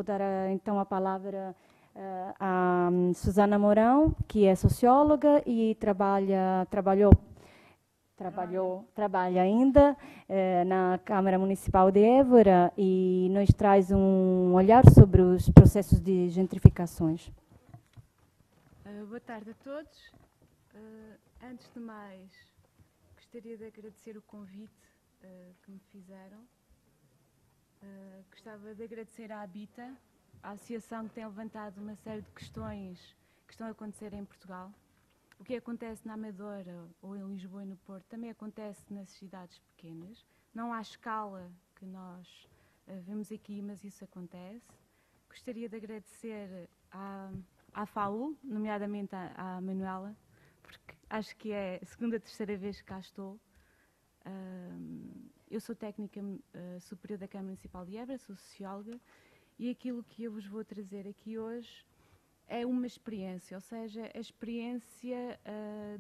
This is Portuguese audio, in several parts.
vou dar então a palavra a Susana Mourão, que é socióloga e trabalha ainda na Câmara Municipal de Évora e nos traz um olhar sobre os processos de gentrificações. Boa tarde a todos. Antes de mais, gostaria de agradecer o convite que me fizeram. Gostava de agradecer à Habita, a associação que tem levantado uma série de questões que estão a acontecer em Portugal. O que acontece na Amadora ou em Lisboa e no Porto também acontece nas cidades pequenas. Não há escala que nós vemos aqui, mas isso acontece. Gostaria de agradecer à FAU, nomeadamente à Manuela, porque acho que é a segunda ou terceira vez que cá estou. Eu sou técnica superior da Câmara Municipal de Évora, sou socióloga, e aquilo que eu vos vou trazer aqui hoje é uma experiência, ou seja, a experiência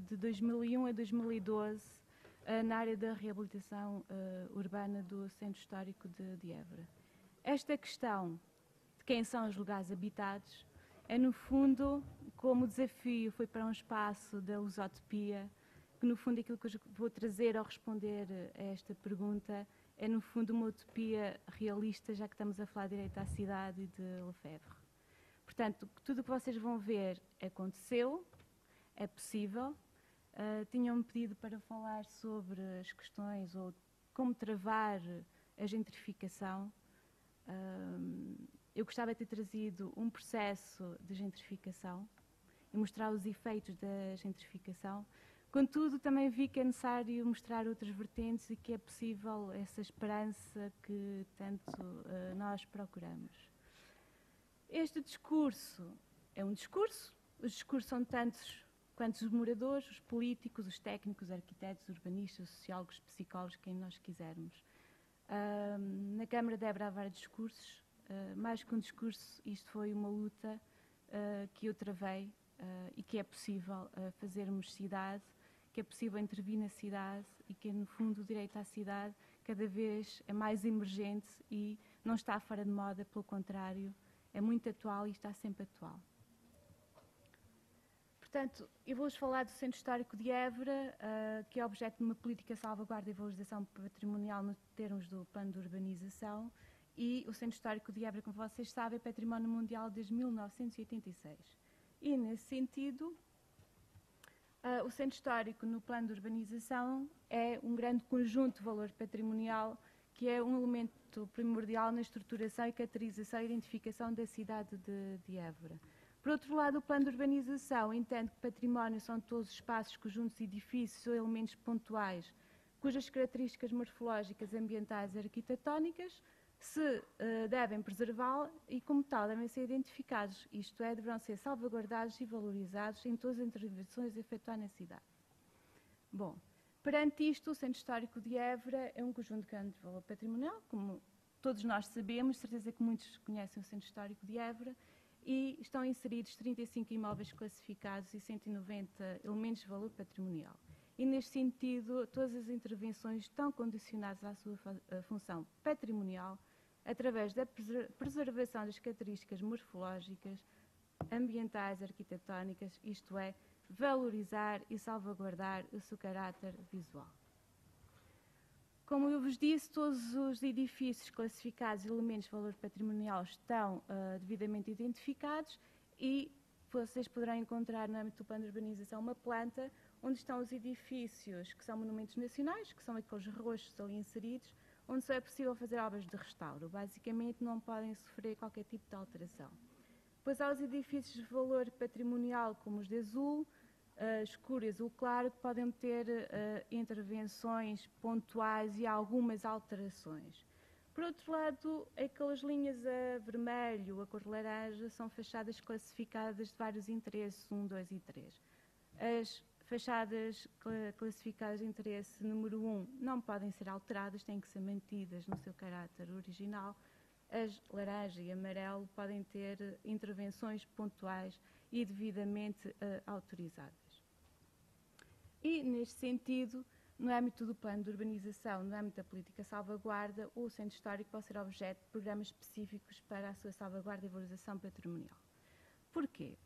de 2001 a 2012 na área da reabilitação urbana do Centro Histórico de Évora. Esta questão de quem são os lugares habitados é, no fundo, como o desafio foi para um espaço da lusotopia, que, no fundo, aquilo que eu vou trazer ao responder a esta pergunta é, no fundo, uma utopia realista, já que estamos a falar de direito à cidade e de Lefebvre. Portanto, tudo o que vocês vão ver aconteceu, é possível. Tinham-me pedido para falar sobre as questões ou como travar a gentrificação. Eu gostava de ter trazido um processo de gentrificação e mostrar os efeitos da gentrificação. Contudo, também vi que é necessário mostrar outras vertentes e que é possível essa esperança que tanto nós procuramos. Este discurso é um discurso. Os discursos são tantos quanto os moradores, os políticos, os técnicos, os arquitetos, os urbanistas, os sociólogos, os psicólogos, quem nós quisermos. Na Câmara de Évora há vários discursos. Mais que um discurso, isto foi uma luta que eu travei e que é possível fazermos cidade, que é possível intervir na cidade e que, no fundo, o direito à cidade cada vez é mais emergente e não está fora de moda, pelo contrário, é muito atual e está sempre atual. Portanto, eu vou-vos falar do Centro Histórico de Évora, que é objeto de uma política de salvaguarda e valorização patrimonial nos termos do plano de urbanização, e o Centro Histórico de Évora, como vocês sabem, é património mundial desde 1986. E, nesse sentido, o Centro Histórico, no plano de urbanização, é um grande conjunto de valor patrimonial que é um elemento primordial na estruturação e caracterização e identificação da cidade de Évora. Por outro lado, o plano de urbanização entende que património são todos os espaços, conjuntos, edifícios ou elementos pontuais cujas características morfológicas, ambientais e arquitetónicas se devem preservar e, como tal, devem ser identificados, isto é, deverão ser salvaguardados e valorizados em todas as intervenções efetuadas na cidade. Bom, perante isto, o Centro Histórico de Évora é um conjunto de grande valor patrimonial, como todos nós sabemos, certeza que muitos conhecem o Centro Histórico de Évora, e estão inseridos 35 imóveis classificados e 190 elementos de valor patrimonial. E, neste sentido, todas as intervenções estão condicionadas à sua função patrimonial através da preservação das características morfológicas, ambientais, arquitetónicas, isto é, valorizar e salvaguardar o seu caráter visual. Como eu vos disse, todos os edifícios classificados e elementos de valor patrimonial estão devidamente identificados e vocês poderão encontrar no âmbito do plano de urbanização uma planta onde estão os edifícios que são monumentos nacionais, que são aqueles roxos ali inseridos, onde só é possível fazer obras de restauro. Basicamente não podem sofrer qualquer tipo de alteração. Depois há os edifícios de valor patrimonial como os de azul, escuro e azul claro, que podem ter intervenções pontuais e algumas alterações. Por outro lado, aquelas linhas a vermelho, a cor laranja, são fachadas classificadas de vários interesses, 1, 2 e 3. As fachadas classificadas de interesse número 1 não podem ser alteradas, têm que ser mantidas no seu caráter original. As laranja e amarelo podem ter intervenções pontuais e devidamente autorizadas. E, neste sentido, no âmbito do plano de urbanização, no âmbito da política salvaguarda, o centro histórico pode ser objeto de programas específicos para a sua salvaguarda e valorização patrimonial. Porquê?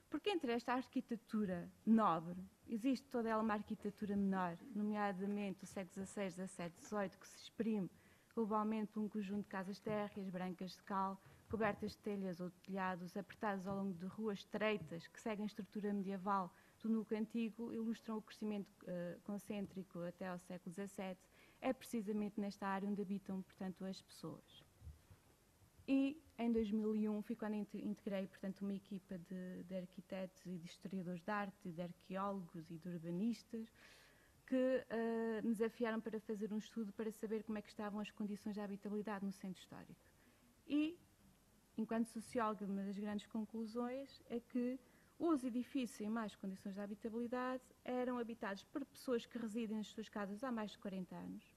Porque entre esta arquitetura nobre, existe toda ela uma arquitetura menor, nomeadamente o século XVI, XVII, XVIII, que se exprime globalmente por um conjunto de casas térreas, brancas de cal, cobertas de telhas ou de telhados, apertadas ao longo de ruas estreitas que seguem a estrutura medieval do núcleo antigo, ilustram o crescimento concêntrico até ao século XVII. É precisamente nesta área onde habitam, portanto, as pessoas. E em 2001 foi quando integrei, portanto, uma equipa de arquitetos e de historiadores de arte, de arqueólogos e de urbanistas que me desafiaram para fazer um estudo para saber como é que estavam as condições de habitabilidade no centro histórico. E, enquanto socióloga, uma das grandes conclusões é que os edifícios em más condições de habitabilidade eram habitados por pessoas que residem nas suas casas há mais de 40 anos,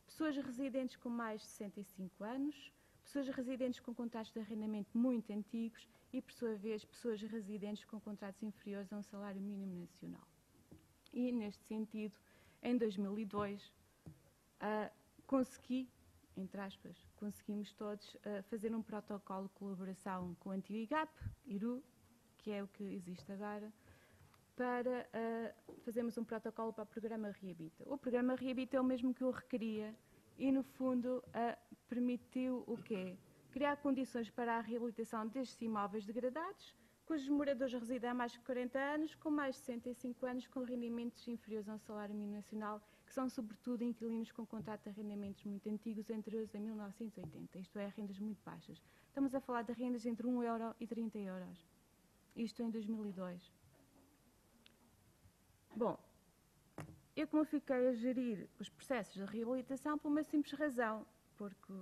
pessoas residentes com mais de 65 anos, pessoas residentes com contratos de arrendamento muito antigos e, por sua vez, pessoas residentes com contratos inferiores a um salário mínimo nacional. E, neste sentido, em 2002, conseguimos todos fazer um protocolo de colaboração com o antigo IGAP, IRU, que é o que existe agora, para fazermos um protocolo para o programa Reabita. O programa Reabita é o mesmo que eu requeria e, no fundo, permitiu o quê? Criar condições para a reabilitação destes imóveis degradados, cujos moradores residem há mais de 40 anos, com mais de 65 anos, com rendimentos inferiores a um salário mínimo nacional, que são, sobretudo, inquilinos com contrato de arrendamentos muito antigos, anteriores a 1980, isto é, rendas muito baixas. Estamos a falar de rendas entre 1 euro e 30 euros. Isto em 2002. Bom, eu como fiquei a gerir os processos de reabilitação por uma simples razão, porque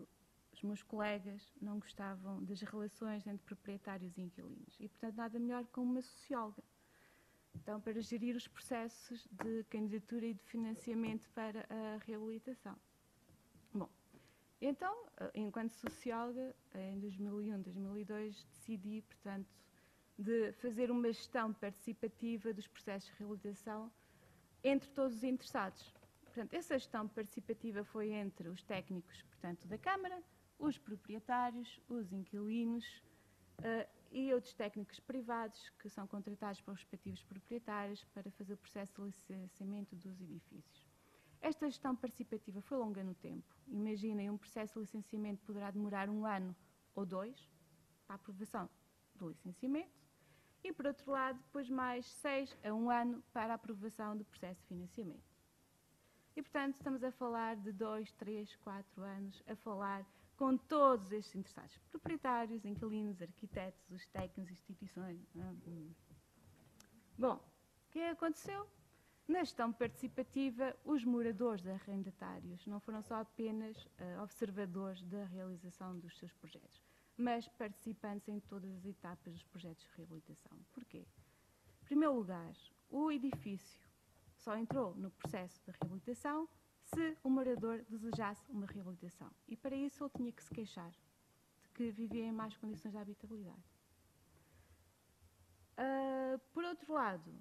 os meus colegas não gostavam das relações entre proprietários e inquilinos e, portanto, nada melhor como uma socióloga. Então, para gerir os processos de candidatura e de financiamento para a reabilitação. Bom, então, enquanto socióloga, em 2001, 2002, decidi, portanto, de fazer uma gestão participativa dos processos de reabilitação entre todos os interessados. Portanto, essa gestão participativa foi entre os técnicos, portanto, da Câmara, os proprietários, os inquilinos e outros técnicos privados que são contratados pelos respectivos proprietários para fazer o processo de licenciamento dos edifícios. Esta gestão participativa foi longa no tempo. Imaginem, um processo de licenciamento poderá demorar 1 ano ou 2 para a aprovação do licenciamento e, por outro lado, depois mais 6 a 1 ano para a aprovação do processo de financiamento. E, portanto, estamos a falar de 2, 3, 4 anos a falar com todos estes interessados, proprietários, inquilinos, arquitetos, os técnicos, instituições. Bom, o que aconteceu? Na gestão participativa, os moradores arrendatários não foram só apenas observadores da realização dos seus projetos, mas participantes em todas as etapas dos projetos de reabilitação. Porquê? Em primeiro lugar, o edifício só entrou no processo de reabilitação se o morador desejasse uma reabilitação. E para isso ele tinha que se queixar de que vivia em más condições de habitabilidade. Por outro lado,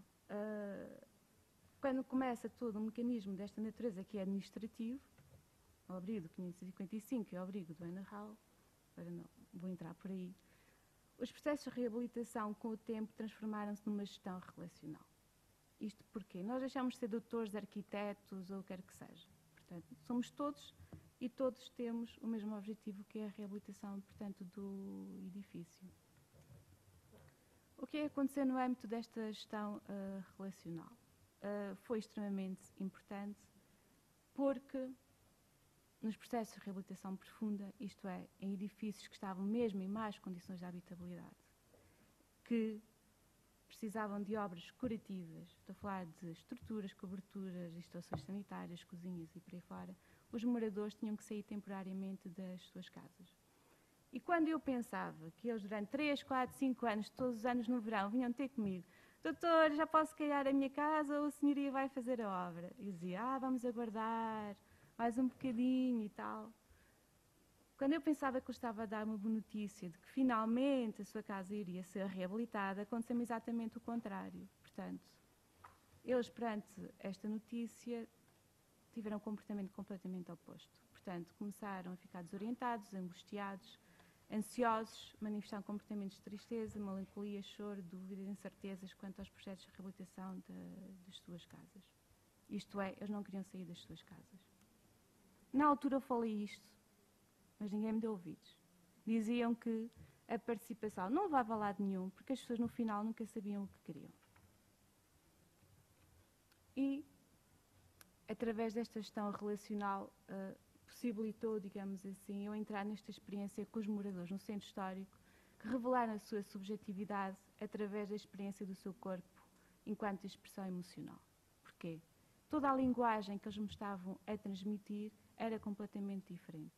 quando começa todo um mecanismo desta natureza que é administrativo, ao abrigo do 555 e ao abrigo do NRAL, agora não vou entrar por aí, os processos de reabilitação com o tempo transformaram-se numa gestão relacional. Isto porque nós deixamos de ser doutores, arquitetos ou o que quer que seja. Portanto, somos todos e todos temos o mesmo objetivo, que é a reabilitação, portanto, do edifício. O que aconteceu no âmbito desta gestão relacional? Foi extremamente importante porque nos processos de reabilitação profunda, isto é, em edifícios que estavam mesmo em más condições de habitabilidade, que precisavam de obras curativas, estou a falar de estruturas, coberturas, instalações sanitárias, cozinhas e por aí fora, os moradores tinham que sair temporariamente das suas casas. E quando eu pensava que eles durante 3, 4, 5 anos, todos os anos no verão, vinham ter comigo, doutor, já posso calhar a minha casa ou a senhoria vai fazer a obra? Eu dizia, vamos aguardar mais um bocadinho e tal. Quando eu pensava que eu estava a dar uma boa notícia de que finalmente a sua casa iria ser reabilitada, aconteceu-me exatamente o contrário. Portanto, eles perante esta notícia tiveram um comportamento completamente oposto. Portanto, começaram a ficar desorientados, angustiados, ansiosos, manifestaram comportamentos de tristeza, melancolia, choro, dúvidas, incertezas quanto aos projetos de reabilitação das suas casas. Isto é, eles não queriam sair das suas casas. Na altura eu falei isto, mas ninguém me deu ouvidos. Diziam que a participação não levava a lado nenhum, porque as pessoas no final nunca sabiam o que queriam. E, através desta gestão relacional, possibilitou, digamos assim, eu entrar nesta experiência com os moradores no centro histórico, que revelaram a sua subjetividade através da experiência do seu corpo enquanto expressão emocional. Porquê? Toda a linguagem que eles me estavam a transmitir era completamente diferente.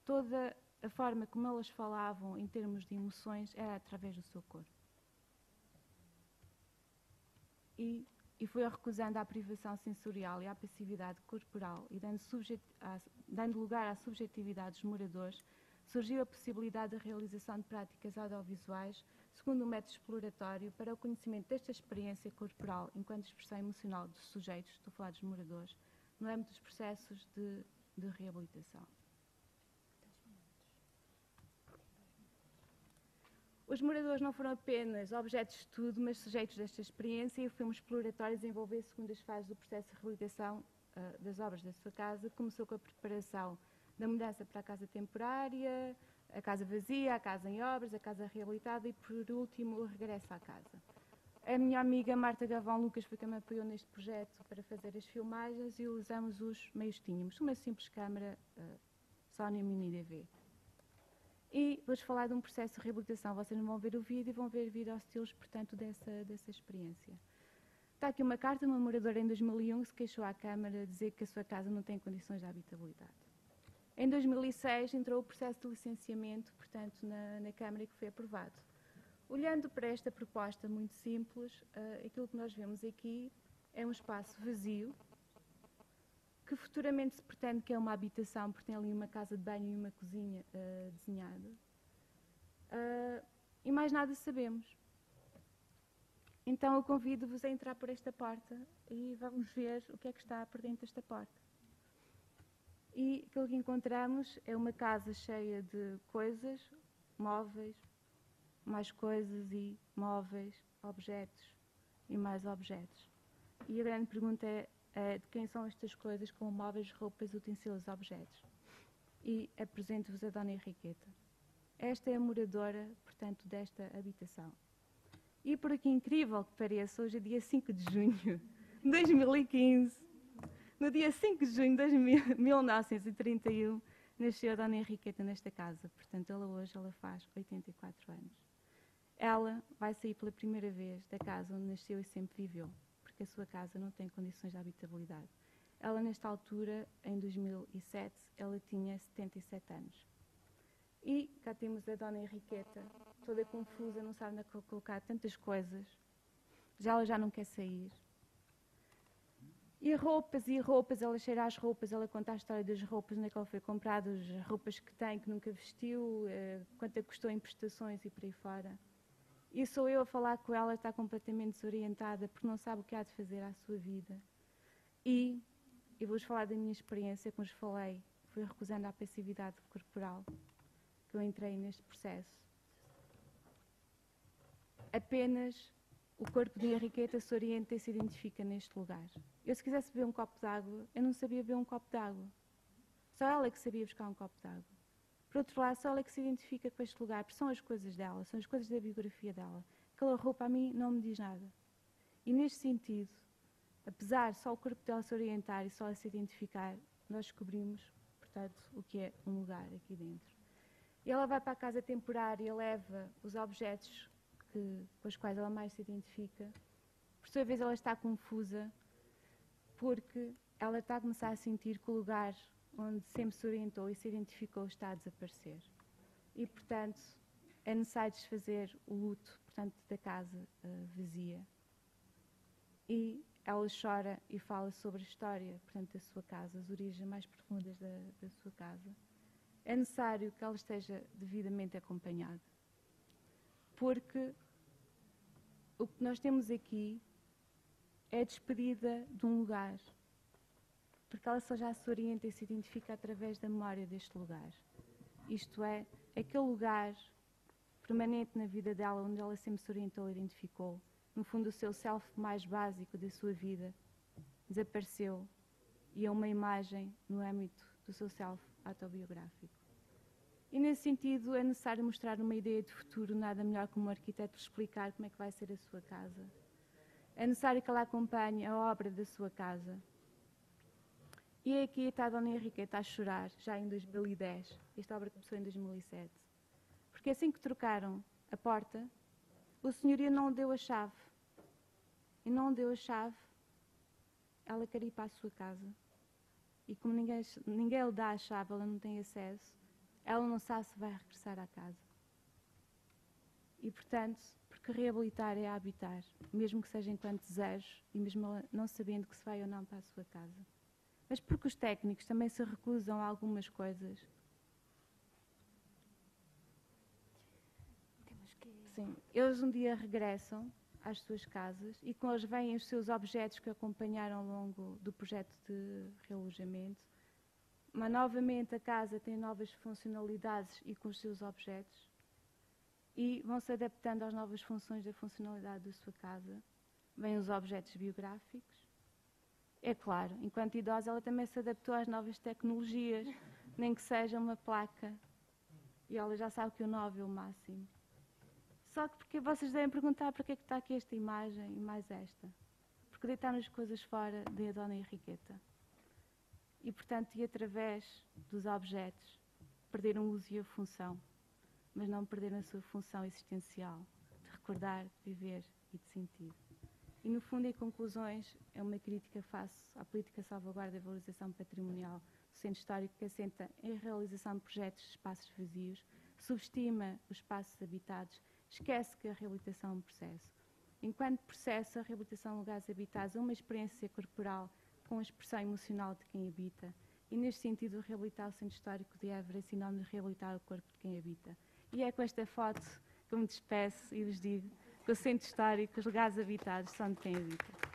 Toda a forma como elas falavam em termos de emoções era através do seu corpo. E foi recusando à privação sensorial e à passividade corporal e dando lugar à subjetividade dos moradores, surgiu a possibilidade da realização de práticas audiovisuais segundo um método exploratório para o conhecimento desta experiência corporal enquanto expressão emocional dos sujeitos, estou a falar dos moradores, no âmbito dos processos de reabilitação. Os moradores não foram apenas objetos de estudo, mas sujeitos desta experiência, e o filme exploratório desenvolveu a segunda fase do processo de reabilitação das obras da sua casa. Começou com a preparação da mudança para a casa temporária, a casa vazia, a casa em obras, a casa reabilitada e, por último, o regresso à casa. A minha amiga Marta Gavão Lucas foi quem me apoiou neste projeto para fazer as filmagens e usamos os meios que tínhamos. Uma simples câmara Sony Mini DV. E vou-vos falar de um processo de reabilitação. Vocês não vão ver o vídeo e vão ver videostilos, portanto, dessa experiência. Está aqui uma carta de uma moradora em 2001 que se queixou à Câmara a dizer que a sua casa não tem condições de habitabilidade. Em 2006 entrou o processo de licenciamento, portanto, na Câmara, que foi aprovado. Olhando para esta proposta muito simples, aquilo que nós vemos aqui é um espaço vazio, que futuramente se pretende que é uma habitação, porque tem ali uma casa de banho e uma cozinha desenhada. E mais nada sabemos. Então eu convido-vos a entrar por esta porta e vamos ver o que é que está por dentro desta porta. E aquilo que encontramos é uma casa cheia de coisas, móveis, mais coisas e móveis, objetos e mais objetos. E a grande pergunta é de quem são estas coisas, como móveis, roupas, utensílios, objetos. E apresento-vos a Dona Henriqueta. Esta é a moradora, portanto, desta habitação. E por aqui incrível que pareça, hoje é dia 5 de junho de 2015, no dia 5 de junho de 1931, nasceu a Dona Henriqueta nesta casa. Portanto, ela faz 84 anos. Ela vai sair pela primeira vez da casa onde nasceu e sempre viveu, porque a sua casa não tem condições de habitabilidade. Ela, nesta altura, em 2007, ela tinha 77 anos. E cá temos a Dona Henriqueta, toda confusa, não sabe onde colocar tantas coisas. Ela já não quer sair. E roupas, ela cheira às roupas, ela conta a história das roupas, onde é que ela foi comprada, as roupas que tem, que nunca vestiu, quanto é que custou em prestações e por aí fora. E sou eu a falar com ela, está completamente desorientada, porque não sabe o que há de fazer à sua vida. E vou-vos falar da minha experiência, como vos falei, fui recusando a passividade corporal, que eu entrei neste processo. Apenas o corpo de Henriqueta se orienta e se identifica neste lugar. Eu, se quisesse beber um copo de água, eu não sabia beber um copo de água. Só ela que sabia buscar um copo de água. Por outro lado, só ela que se identifica com este lugar, porque são as coisas dela, são as coisas da biografia dela. Aquela roupa a mim não me diz nada. E neste sentido, apesar só o corpo dela se orientar e só ela se identificar, nós descobrimos, portanto, o que é um lugar aqui dentro. E ela vai para a casa temporária, leva os objetos com os quais ela mais se identifica. Por sua vez, ela está confusa, porque ela está a começar a sentir que o lugar onde sempre se orientou e se identificou está a desaparecer. E, portanto, é necessário desfazer o luto, portanto, da casa vazia. E ela chora e fala sobre a história, portanto, da sua casa, as origens mais profundas da sua casa. É necessário que ela esteja devidamente acompanhada. Porque o que nós temos aqui é a despedida de um lugar. porque ela só já se orienta e se identifica através da memória deste lugar. Isto é, aquele lugar permanente na vida dela, onde ela sempre se orientou e identificou. No fundo, o seu self mais básico da sua vida desapareceu e é uma imagem no âmbito do seu self autobiográfico. E nesse sentido é necessário mostrar uma ideia de futuro, nada melhor que um arquiteto explicar como é que vai ser a sua casa. É necessário que ela acompanhe a obra da sua casa. E aqui está a Dona Henriqueta a chorar, já em 2010. Esta obra começou em 2007. Porque assim que trocaram a porta, o senhorio não lhe deu a chave. E não lhe deu a chave, ela quer ir para a sua casa. E como ninguém lhe dá a chave, ela não tem acesso, ela não sabe se vai regressar à casa. E, portanto, porque reabilitar é habitar, mesmo que seja enquanto desejo, e mesmo ela não sabendo que se vai ou não para a sua casa. Mas porque os técnicos também se recusam a algumas coisas. Sim, eles um dia regressam às suas casas e com eles vêm os seus objetos que acompanharam ao longo do projeto de realojamento. Mas novamente a casa tem novas funcionalidades e com os seus objetos e vão se adaptando às novas funções da funcionalidade da sua casa. Vêm os objetos biográficos. É claro, enquanto idosa ela também se adaptou às novas tecnologias, nem que seja uma placa. E ela já sabe que o 9 é o máximo. Só que porque vocês devem perguntar para que é que está aqui esta imagem e mais esta. Porque deitar-nos coisas fora da Dona Henriqueta. E, portanto, e através dos objetos, perderam o uso e a função, mas não perderam a sua função existencial, de recordar, de viver e de sentir. E, no fundo, em conclusões, é uma crítica face à política de salvaguarda e valorização patrimonial do centro histórico que assenta em realização de projetos de espaços vazios, subestima os espaços habitados, esquece que a reabilitação é um processo. Enquanto processo, a reabilitação de lugares habitados é uma experiência corporal com a expressão emocional de quem habita. E, neste sentido, reabilitar o centro histórico de Évora é sinónimo de reabilitar o corpo de quem habita. E é com esta foto que eu me despeço e vos digo que o centro histórico, os lugares habitados, são de quem habita.